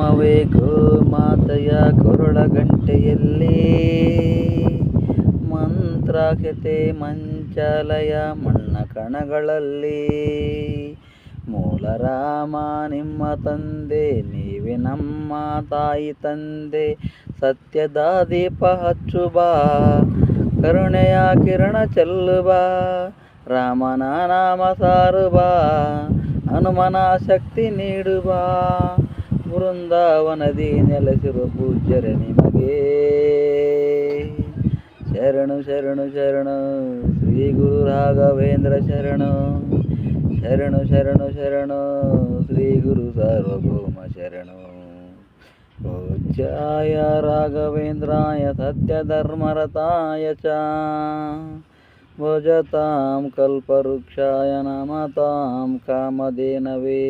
ನಾಮವೇ ಗೋಮಾತೆಯ ಕೊರಳ ಗಂಟೆಯಲ್ಲಿ, ಮಂತ್ರಾಕ್ಷತೆ ಮಂಚಾಲಯ ಮಣ್ಣ ಕಣಗಳಲ್ಲಿ. ಮೂಲ ರಾಮ ನಿಮ್ಮ ತಂದೆ, ನೀವೇ ನಮ್ಮ ತಾಯಿ ತಂದೆ. ಸತ್ಯದ ದೀಪ ಹಚ್ಚು ಬಾ, ಕರುಣೆಯ ಕಿರಣ ಚೆಲ್ಲು ಬಾ. ರಾಮನ ನಾಮ ಸಾರು ಬಾ, ಹನುಮನ ಶಕ್ತಿ ನೀಡು ಬಾ. ಬೃಂದಾವನದಿ ನೆಲೆಸಿರುವ ಪೂಜ್ಯರೇ ನಿಮಗೆ ಶರಣು ಶರಣು ಶರಣು. ಶ್ರೀ ಗುರು ರಾಘವೇಂದ್ರ ಶರಣು ಶರಣು ಶರಣು ಶರಣು. ಶ್ರೀ ಗುರು ಸಾರ್ವಭೌಮ ಶರಣು. ಪೂಜ್ಯಾಯ ರಾಘವೇಂದ್ರಾಯ ಸತ್ಯಧರ್ಮರತಾಯ ಚ ಭಜತಾಂ ಕಲ್ಪವೃಕ್ಷಾಯ ನಮತಾಂ ಕಾಮಧೇನವೇ.